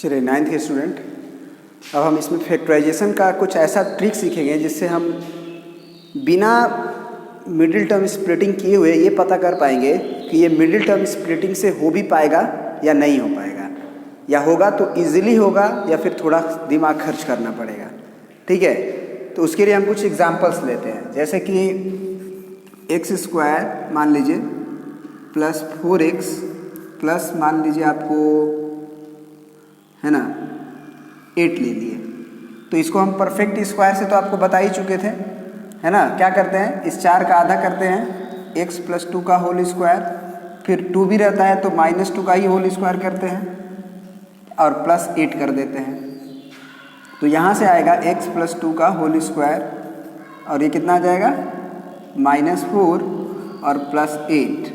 चलिए नाइन्थ के स्टूडेंट, अब हम इसमें फैक्टराइजेशन का कुछ ऐसा ट्रिक सीखेंगे जिससे हम बिना मिडिल टर्म स्प्लिटिंग किए हुए ये पता कर पाएंगे कि ये मिडिल टर्म स्प्लिटिंग से हो भी पाएगा या नहीं हो पाएगा, या होगा तो इजीली होगा या फिर थोड़ा दिमाग खर्च करना पड़ेगा। ठीक है, तो उसके लिए हम कुछ एग्जांपल्स लेते हैं, जैसे कि एक्स स्क्वायर मान लीजिए प्लस 4x प्लस मान लीजिए आपको है ना 8 ले लिए। तो इसको हम परफेक्ट स्क्वायर से तो आपको बता ही चुके थे, है ना। क्या करते हैं, इस 4 का आधा करते हैं x प्लस 2 का होल स्क्वायर, फिर 2 भी रहता है तो माइनस 2 का ही होल स्क्वायर करते हैं और प्लस 8 कर देते हैं। तो यहाँ से आएगा x प्लस 2 का होल स्क्वायर और ये कितना आ जाएगा -4 और प्लस 8।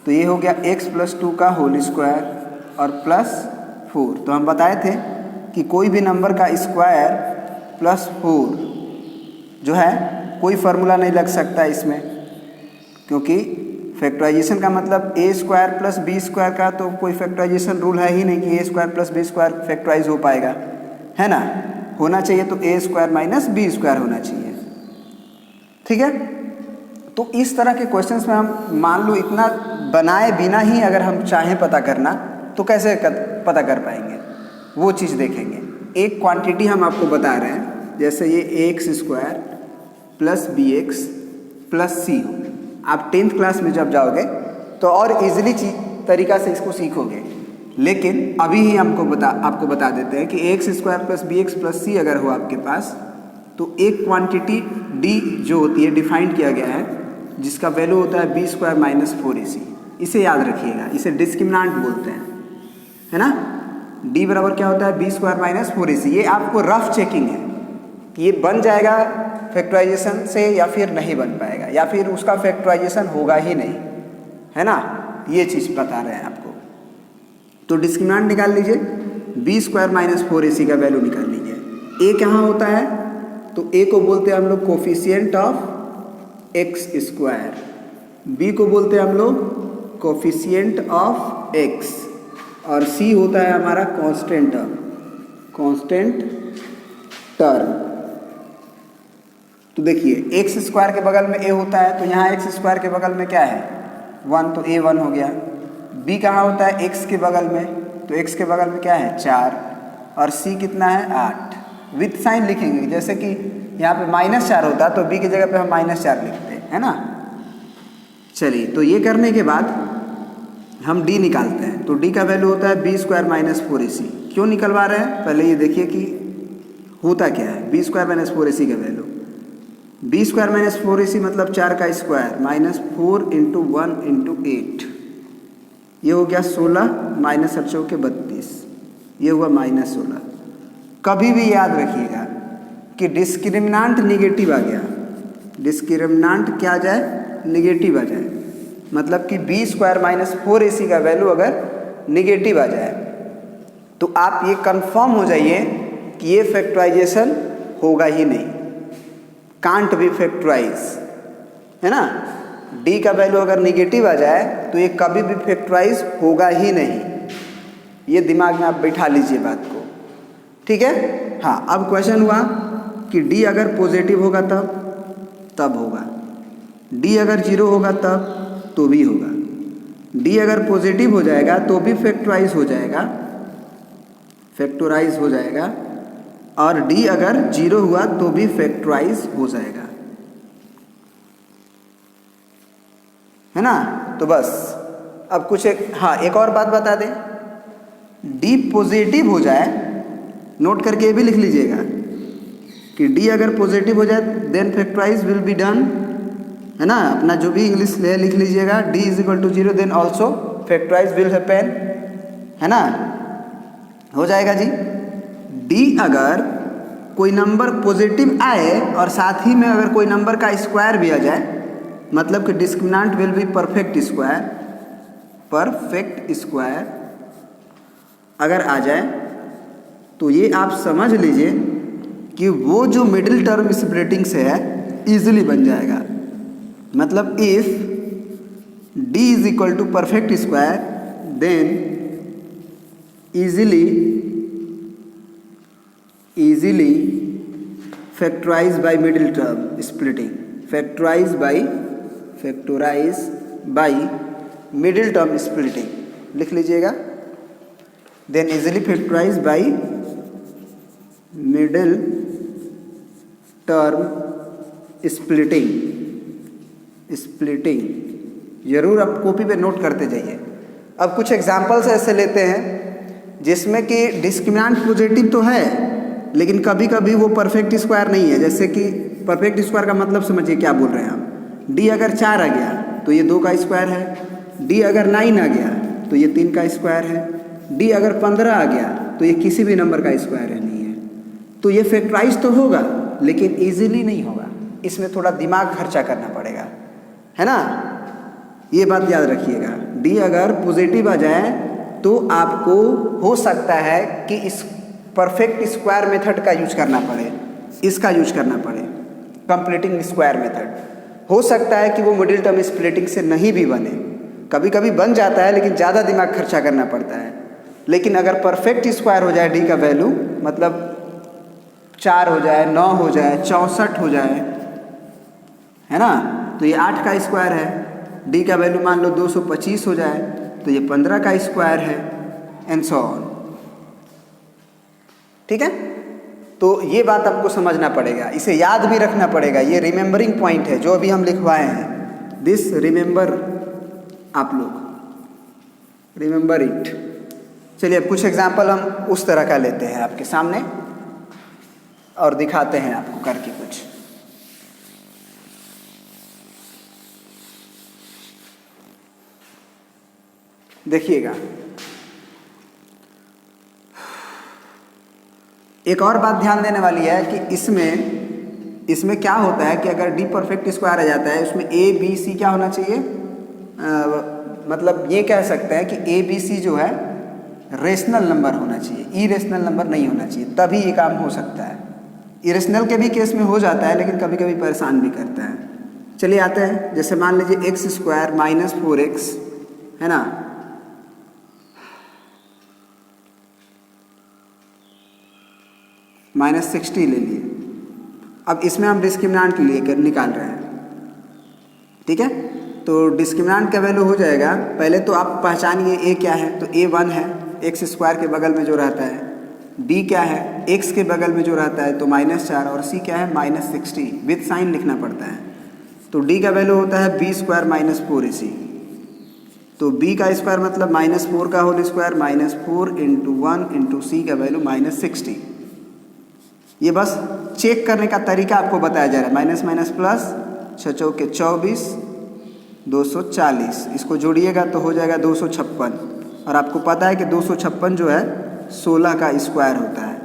तो ये हो गया x प्लस 2 का होल स्क्वायर और प्लस 4। तो हम बताए थे कि कोई भी नंबर का स्क्वायर प्लस 4 जो है कोई फार्मूला नहीं लग सकता इसमें, क्योंकि फैक्टराइजेशन का मतलब a square plus b square का तो कोई फैक्टराइजेशन रूल है ही नहीं कि a square plus b square factorise हो पाएगा, है ना। होना चाहिए तो a square minus b square होना चाहिए। ठीक है, तो इस तरह के क्वेश्चंस में हम मान लो इतना बनाए बिना ही अगर हम चाहें पता करना तो कैसे पता कर पाएंगे, वो चीज़ देखेंगे। एक क्वांटिटी हम आपको बता रहे हैं, जैसे ये x square plus b x plus c हो। आप 10th क्लास में जब जाओगे तो और इजीली तरीका से इसको सीखोगे, लेकिन अभी ही आपको बता देते हैं कि x square plus b x plus c अगर हो आपके पास तो एक क्वांटिटी डी जो होती है डिफाइंड किया गया है, जिसका वैल्यू होता है बी स्क्वायर माइनस 4ac। इसे याद रखिएगा, इसे डिस्क्रिमिनेंट बोलते हैं, है ना। d बराबर क्या होता है बी स्क्वायर माइनस 4ac। ये आपको रफ चेकिंग है कि ये बन जाएगा फैक्टराइजेशन से या फिर नहीं बन पाएगा, या फिर उसका फैक्टराइजेशन होगा ही नहीं, है ना। ये चीज़ बता रहे हैं आपको। तो डिस्क्रिमिनेंट निकाल लीजिए, बी स्क्वायर माइनस 4ac का वैल्यू निकाल लीजिए। ए कहाँ होता है, तो ए को बोलते हैं हम लोग coefficient of x square, b को बोलते हैं हम लोग कोफिशिएंट ऑफ एक्स, और सी होता है हमारा कांस्टेंट टर्म। तो देखिए एक्स स्क्वायर के बगल में ए होता है, तो यहाँ एक्स स्क्वायर के बगल में क्या है 1, तो ए 1 हो गया। बी कहाँ होता है एक्स के बगल में, तो एक्स के बगल में क्या है 4, और सी कितना है 8। विथ साइन लिखेंगे, जैसे कि यहाँ पे -4 होता है तो बी की जगह पे हम -4 लिखते हैं, है ना। चलिए, तो ये करने के बाद हम d निकालते हैं। तो d का वैल्यू होता है बी स्क्वायर माइनस 4ac। क्यों निकलवा रहे हैं, पहले ये देखिए कि होता क्या है। बी स्क्वायर माइनस 4ac का value, B square minus 4ac मतलब 4 का स्क्वायर माइनस 4 इंटू 1 इंटू 8, ये हो गया 16 माइनस 8 चौके 32, ये हुआ -16। कभी भी याद रखिएगा कि डिस्क्रिमिनेंट निगेटिव आ गया, डिस्क्रिमिनेंट क्या आ जाए निगेटिव आ जाए, मतलब कि बी स्क्वायर माइनस 4ac का वैल्यू अगर निगेटिव आ जाए तो आप ये कंफर्म हो जाइए कि ये फैक्टराइजेशन होगा ही नहीं, कांट बी फैक्टराइज, है ना। d का वैल्यू अगर निगेटिव आ जाए तो ये कभी भी फैक्टराइज होगा ही नहीं। ये दिमाग में आप बैठा लीजिए बात को, ठीक है। हाँ, अब क्वेश्चन हुआ कि d अगर पॉजिटिव होगा तब होगा, d अगर 0 होगा तब तो भी होगा, d अगर पॉजिटिव हो जाएगा तो भी फैक्टराइज हो जाएगा, और d अगर 0 हुआ तो भी फैक्टराइज हो जाएगा, है ना। तो बस अब कुछ एक और बात बता दें, d पॉजिटिव हो जाए, नोट करके ये भी लिख लीजिएगा कि d अगर पॉजिटिव हो जाए then factorize will be done, है ना। अपना जो भी इंग्लिश ले लिख लीजिएगा, d is equal to 0 then also factorize will happen, है ना, हो जाएगा जी। d अगर कोई नंबर पॉजिटिव आए और साथ ही में अगर कोई नंबर का स्क्वायर भी आ जाए, मतलब कि discriminant will be perfect square अगर आ जाए, तो ये आप समझ लीजिए कि वो जो मिडिल टर्म स्प्लिटिंग से है इजीली बन जाएगा। मतलब if d is equal to perfect square then easily easily factorize by middle term splitting, factorize by middle term splitting लिख लीजिएगा। then easily factorize by middle term splitting जरूर आप copy पे नोट करते जाइए। अब कुछ एग्जाम्पल्स ऐसे लेते हैं जिसमें कि डिस्क्रिमिनेंट पॉजिटिव तो है लेकिन कभी कभी वो परफेक्ट स्क्वायर नहीं है। जैसे कि परफेक्ट स्क्वायर का मतलब समझिए क्या बोल रहे हैं हम। डी अगर 4 आ गया तो ये 2 का स्क्वायर है, डी अगर 9 आ गया तो ये 3 का स्क्वायर है, डी अगर 15 आ गया तो ये किसी भी नंबर का स्क्वायर है नहीं है। तो ये फैक्टराइज तो होगा लेकिन ईजिली नहीं होगा, इसमें थोड़ा दिमाग खर्चा करना पड़ेगा, है ना। ये बात याद रखिएगा। डी अगर पॉजिटिव आ जाए तो आपको हो सकता है कि इस परफेक्ट स्क्वायर मेथड का यूज करना पड़े, इसका यूज करना पड़े, कंप्लीटिंग स्क्वायर मेथड। हो सकता है कि वो मिडिल टर्म स्प्लिटिंग से नहीं भी बने, कभी कभी बन जाता है लेकिन ज़्यादा दिमाग खर्चा करना पड़ता है। लेकिन अगर परफेक्ट स्क्वायर हो जाए डी का वैल्यू, मतलब 4 हो जाए, 9 हो जाए, 64 हो जाए, है ना, तो ये 8 का स्क्वायर है। डी का वैल्यू मान लो 225 हो जाए तो ये 15 का स्क्वायर है, एंड सो ऑन। ठीक है, तो ये बात आपको समझना पड़ेगा, इसे याद भी रखना पड़ेगा। ये रिमेंबरिंग पॉइंट है जो अभी हम लिखवाए हैं। दिस रिमेंबर, आप लोग रिमेंबर इट। चलिए अब कुछ एग्जाम्पल हम उस तरह का लेते हैं आपके सामने और दिखाते हैं आपको करके कुछ। देखिएगा, एक और बात ध्यान देने वाली है कि इसमें क्या होता है कि अगर डी परफेक्ट स्क्वायर आ जाता है उसमें ए बी सी क्या होना चाहिए, मतलब ये कह सकते हैं कि ए बी सी जो है रेशनल नंबर होना चाहिए, इरेशनल नंबर नहीं होना चाहिए, तभी ये काम हो सकता है। इरेशनल के भी केस में हो जाता है लेकिन कभी कभी परेशान भी करता है। चलिए आते हैं, जैसे मान लीजिए एक्स स्क्वायर माइनस 4x है ना, माइनस 60 ले लिए। अब इसमें हम डिस्क्रिमिनेंट लेकर निकाल रहे हैं, ठीक है। तो डिस्क्रिमिनेंट का वैल्यू हो जाएगा, पहले तो आप पहचानिए ए क्या है, तो ए 1 है, एक्स स्क्वायर के बगल में जो रहता है। डी क्या है, एक्स के बगल में जो रहता है तो -4, और सी क्या है -60, विथ साइन लिखना पड़ता है। तो डी का वैल्यू होता है बी स्क्वायर माइनस 4ac। तो बी का स्क्वायर मतलब -4 का होल स्क्वायर, -4 × 1 × सी का वैल्यू -60। ये बस चेक करने का तरीका आपको बताया जा रहा है। माइनस माइनस प्लस, 6 चौके 24, 240, इसको जोड़िएगा तो हो जाएगा 256। और आपको पता है कि 256 जो है 16 का स्क्वायर होता है।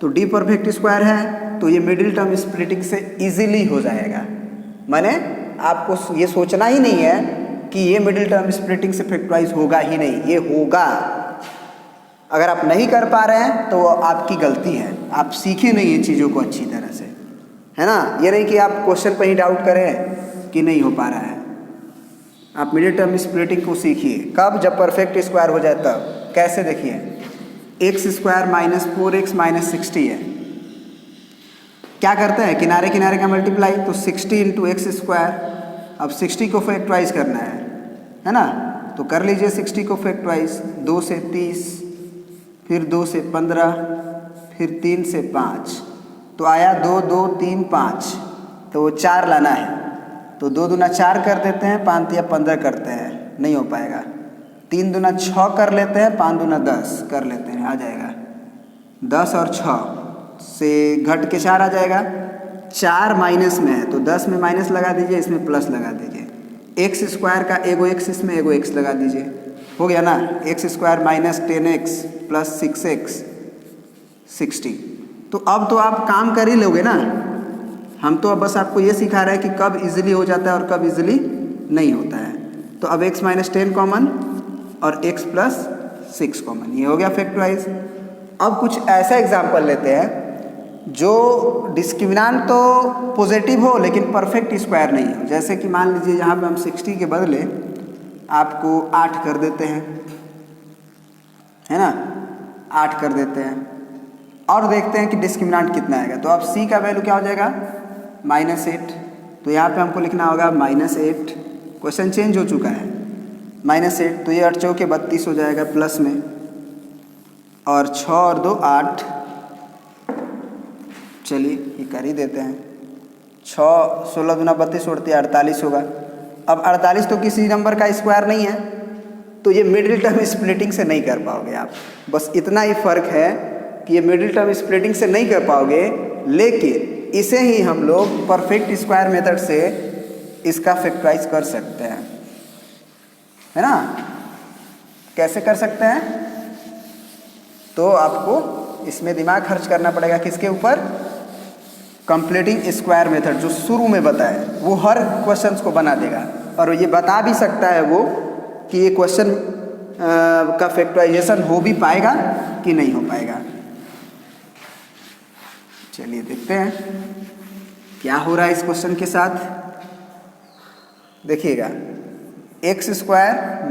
तो डी परफेक्ट स्क्वायर है तो ये मिडिल टर्म स्प्लिटिंग से इजीली हो जाएगा। माने आपको ये सोचना ही नहीं है कि ये मिडिल टर्म स्प्लिटिंग से फैक्टराइज होगा ही नहीं, ये होगा। अगर आप नहीं कर पा रहे हैं तो आपकी गलती है, आप सीखे नहीं इन चीज़ों को अच्छी तरह से, है ना। ये नहीं कि आप क्वेश्चन पर ही डाउट करें कि नहीं हो पा रहा है। आप मिडिल टर्म स्प्लिटिंग को सीखिए। कब? जब परफेक्ट स्क्वायर हो जाए तब। कैसे? देखिए, एक्स स्क्वायर -4x -60 है। क्या करते हैं, किनारे किनारे का मल्टीप्लाई, तो 60 × एक्स स्क्वायर। अब 60 को फैक्टराइज करना है ना, तो कर लीजिए 60 को फैक्टराइज। 2 से 30, फिर 2 से 15, फिर 3 से 5, तो आया 2 2 3 5, तो वो 4 लाना है। तो 2 दूना 4 कर देते हैं, 5 तिया 15 करते हैं, नहीं हो पाएगा। 3 दूना 6 कर लेते हैं, 5 दूना 10 कर लेते हैं, आ जाएगा 10 और 6 से घट के 4 आ जाएगा। 4 माइनस में है तो 10 में माइनस लगा दीजिए, इसमें प्लस लगा दीजिए। एक्स स्क्वायर का एगो एक्स इसमें एगो एक्स लगा दीजिए, हो गया ना। X square -10x + 6x 60। तो अब तो आप काम कर ही लोगे ना। हम तो अब बस आपको ये सिखा रहे हैं कि कब इजीली हो जाता है और कब इजीली नहीं होता है। तो अब x - 10 कॉमन और x + 6 कॉमन, ये हो गया फैक्टराइज। अब कुछ ऐसा एग्जाम्पल लेते हैं जो डिस्क्रिमिनेंट तो पॉजिटिव हो लेकिन परफेक्ट स्क्वायर नहीं हो। जैसे कि मान लीजिए यहाँ पे हम 60 के बदले आपको 8 कर देते हैं, है ना, 8 कर देते हैं। और देखते हैं कि डिस्क्रिमिनेंट कितना आएगा। तो अब c का वैल्यू क्या हो जाएगा -8, तो यहाँ पे हमको लिखना होगा -8, क्वेश्चन चेंज हो चुका है -8, तो ये 8 चौके 32 हो जाएगा प्लस में, और 6 और 2 8, चलिए ये कर ही देते हैं। 6 16 दूना 32 उड़ती 48 होगा। अब 48 तो किसी नंबर का स्क्वायर नहीं है, तो ये मिडिल टर्म स्प्लिटिंग से नहीं कर पाओगे आप। बस इतना ही फ़र्क है कि ये मिडिल टर्म स्प्लिटिंग से नहीं कर पाओगे, लेकिन इसे ही हम लोग परफेक्ट स्क्वायर मेथड से इसका फैक्टराइज कर सकते हैं, है ना। कैसे कर सकते हैं? तो आपको इसमें दिमाग खर्च करना पड़ेगा किसके ऊपर? कंप्लीटिंग स्क्वायर मेथड जो शुरू में बताए, वो हर क्वेश्चंस को बना देगा, और ये बता भी सकता है वो कि ये क्वेश्चन का फैक्टराइजेशन हो भी पाएगा कि नहीं हो पाएगा। चलिए देखते हैं क्या हो रहा है इस क्वेश्चन के साथ। देखिएगा x²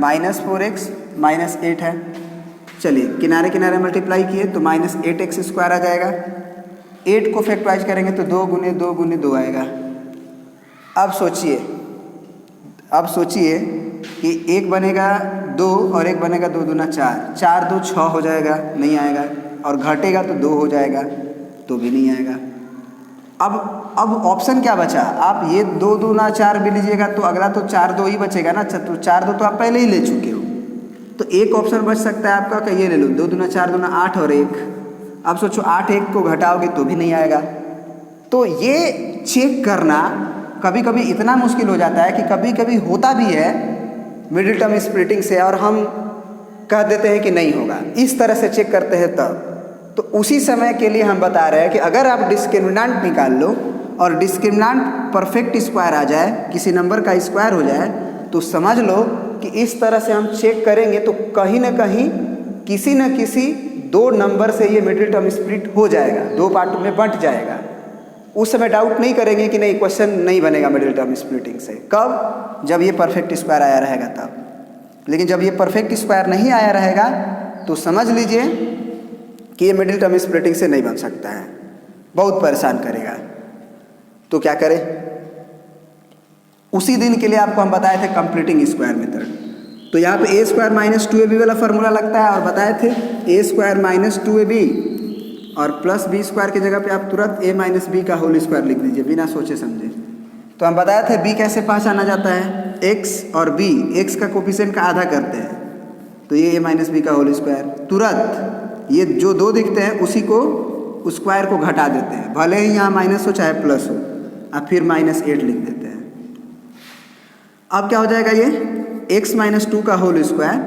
-4x -8 है। चलिए किनारे किनारे मल्टीप्लाई किए तो -8x² आ जाएगा। 8 को फैक्टराइज करेंगे तो 2 गुने 2 गुने 2 आएगा। अब सोचिए कि एक बनेगा 2 और एक बनेगा 2 दूना 4, 4 2 6 हो जाएगा, नहीं आएगा, और घटेगा तो 2 हो जाएगा, तो भी नहीं आएगा। अब ऑप्शन क्या बचा? आप ये 2 दूना 4 भी लीजिएगा तो अगला तो 4 2 ही बचेगा ना, तो 4 2 तो आप पहले ही ले चुके हो, तो एक ऑप्शन बच सकता है आपका कि ये ले लो 2 दूना 4 दूना 8 और 1। अब सोचो 8 1 को घटाओगे तो भी नहीं आएगा। तो ये चेक करना कभी कभी इतना मुश्किल हो जाता है कि कभी कभी होता भी है मिडिल टर्म स्प्लिटिंग से, और हम कह देते हैं कि नहीं होगा। इस तरह से चेक करते हैं तब, तो उसी समय के लिए हम बता रहे हैं कि अगर आप डिस्क्रिमिनेंट निकाल लो और डिस्क्रिमिनेंट परफेक्ट स्क्वायर आ जाए, किसी नंबर का स्क्वायर हो जाए, तो समझ लो कि इस तरह से हम चेक करेंगे तो कहीं ना कहीं किसी न किसी 2 नंबर से ये मिडिल टर्म स्प्लिट हो जाएगा, 2 पार्ट में बंट जाएगा। उस समय डाउट नहीं करेंगे कि नहीं क्वेश्चन नहीं बनेगा मिडिल टर्म स्प्लिटिंग से। कब? जब ये परफेक्ट स्क्वायर आया रहेगा तब। लेकिन जब ये परफेक्ट स्क्वायर नहीं आया रहेगा तो समझ लीजिए कि ये मिडिल टर्म स्प्लिटिंग से नहीं बन सकता है, बहुत परेशान करेगा। तो क्या करें? उसी दिन के लिए आपको हम बताए थे कंप्लीटिंग स्क्वायर मेथड। तो यहाँ पे a² - 2ab वाला फार्मूला लगता है, और बताए थे a² - 2ab और प्लस b² की जगह पे आप तुरंत a - b का होल स्क्वायर लिख दीजिए बिना सोचे समझे। तो हम बताए थे b कैसे पहचाना जाता है? x और b, x का कोफिशिएंट का आधा करते हैं, तो ये a - b का होल स्क्वायर। तुरंत ये जो 2 दिखते हैं उसी को स्क्वायर को घटा देते हैं, भले ही यहाँ माइनस हो चाहे प्लस हो, अब फिर -8 लिख देते हैं। अब क्या हो जाएगा? ये x - 2 का होल स्क्वायर,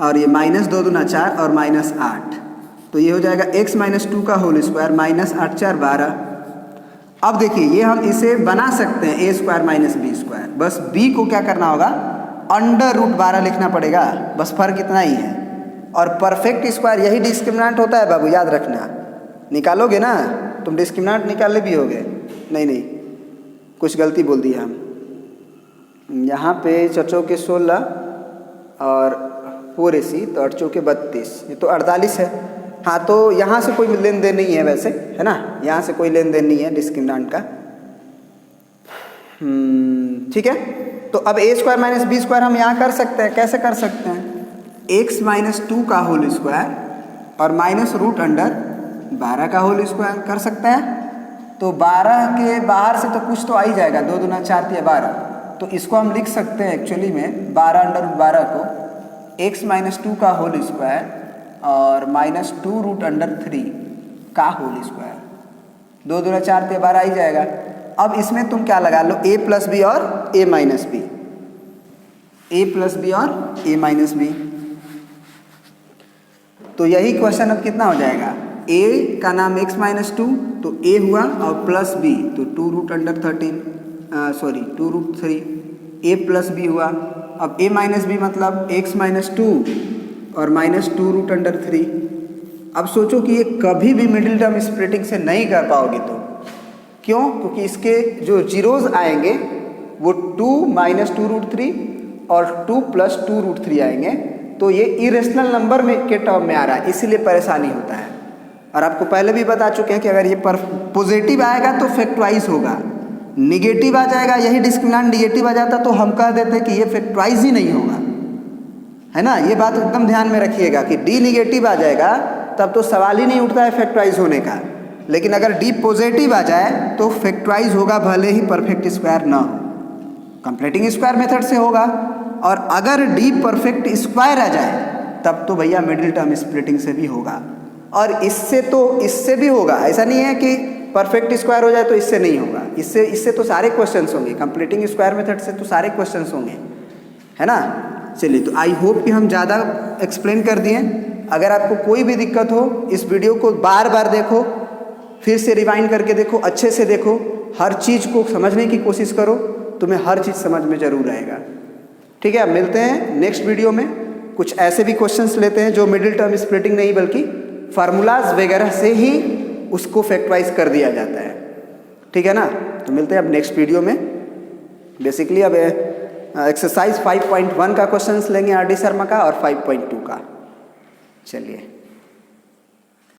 और ये -2 दूना 4 और -8, तो ये हो जाएगा x - 2 का होल स्क्वायर -8 4 12। अब देखिए ये हम इसे बना सकते हैं a² - b², बस b को क्या करना होगा? √12 लिखना पड़ेगा, बस फर्क इतना ही है। और परफेक्ट स्क्वायर यही डिस्क्रिमिनेंट होता है बाबू, याद रखना। निकालोगे ना, तुम डिस्क्रिमिनेंट निकाले भी होगे। नहीं कुछ गलती बोल दिया हम। यहाँ पे 4 चौके 16 और 4 AC, तो 8 चौके 32, ये तो 48 है। हाँ, तो यहाँ से कोई लेन देन नहीं है वैसे, है ना, यहाँ से कोई लेन देन नहीं है डिस्क्रिमिनेंट का। ठीक है। तो अब a² - b² हम यहाँ कर सकते हैं। कैसे कर सकते हैं? x - 2 का होल स्क्वायर और -√12 का होल स्क्वायर कर सकते हैं। तो 12 के बाहर से तो कुछ तो आ ही जाएगा, 2 दूना 4 3 12, तो इसको हम लिख सकते हैं एक्चुअली में 12√12 को x - 2 का होल स्क्वायर और -2√3 का होल स्क्वायर। 2 दूना 4 3 12 आ ही जाएगा। अब इसमें तुम क्या लगा लो? a + b और a - b, a + b और a - b। तो यही क्वेश्चन अब कितना हो जाएगा? a का नाम x - 2, तो a हुआ, और प्लस b तो 2√3, a + b हुआ। अब a - b मतलब x - 2 और -2√3। अब सोचो कि ये कभी भी मिडिल टर्म स्प्लिटिंग से नहीं कर पाओगे। तो क्यों? क्योंकि इसके जो जीरोज आएंगे वो 2 - 2√3 और 2 + 2√3 आएंगे, तो ये इरेशनल नंबर में के टर्म में आ रहा है, इसीलिए परेशानी होता है। और आपको पहले भी बता चुके हैं कि अगर ये पॉजिटिव आएगा तो फैक्टराइज होगा, निगेटिव आ जाएगा, यही डिस्क्रिमिनेंट निगेटिव आ जाता तो हम कह देते कि ये फैक्टराइज ही नहीं होगा, है ना। ये बात एकदम ध्यान में रखिएगा कि डी निगेटिव आ जाएगा तब तो सवाल ही नहीं उठता है फैक्टराइज होने का, लेकिन अगर डी पॉजिटिव आ जाए तो फैक्टराइज होगा, भले ही परफेक्ट स्क्वायर ना हो, कंप्लीटिंग स्क्वायर मेथड से होगा। और अगर डी परफेक्ट स्क्वायर आ जाए तब तो भैया मिडिल टर्म स्प्लिटिंग से भी होगा, और इससे भी होगा। ऐसा नहीं है कि परफेक्ट स्क्वायर हो जाए तो इससे नहीं होगा, इससे तो सारे क्वेश्चंस होंगे, कंप्लीटिंग स्क्वायर मेथड से तो सारे क्वेश्चंस होंगे, है ना। चलिए, तो आई होप कि हम ज़्यादा एक्सप्लेन कर दिए। अगर आपको कोई भी दिक्कत हो, इस वीडियो को बार बार देखो, फिर से रिवाइंड करके देखो, अच्छे से देखो, हर चीज़ को समझने की कोशिश करो, तुम्हें हर चीज़ समझ में ज़रूर आएगा। ठीक है, अब मिलते हैं नेक्स्ट वीडियो में। कुछ ऐसे भी क्वेश्चंस लेते हैं जो मिडिल टर्म स्प्लिटिंग नहीं बल्कि फार्मूलाज वगैरह से ही उसको फैक्टराइज कर दिया जाता है। ठीक है ना, तो मिलते हैं अब नेक्स्ट वीडियो में। बेसिकली अब एक्सरसाइज 5.1 का क्वेश्चंस लेंगे आर डी शर्मा का, और 5.2 का। चलिए।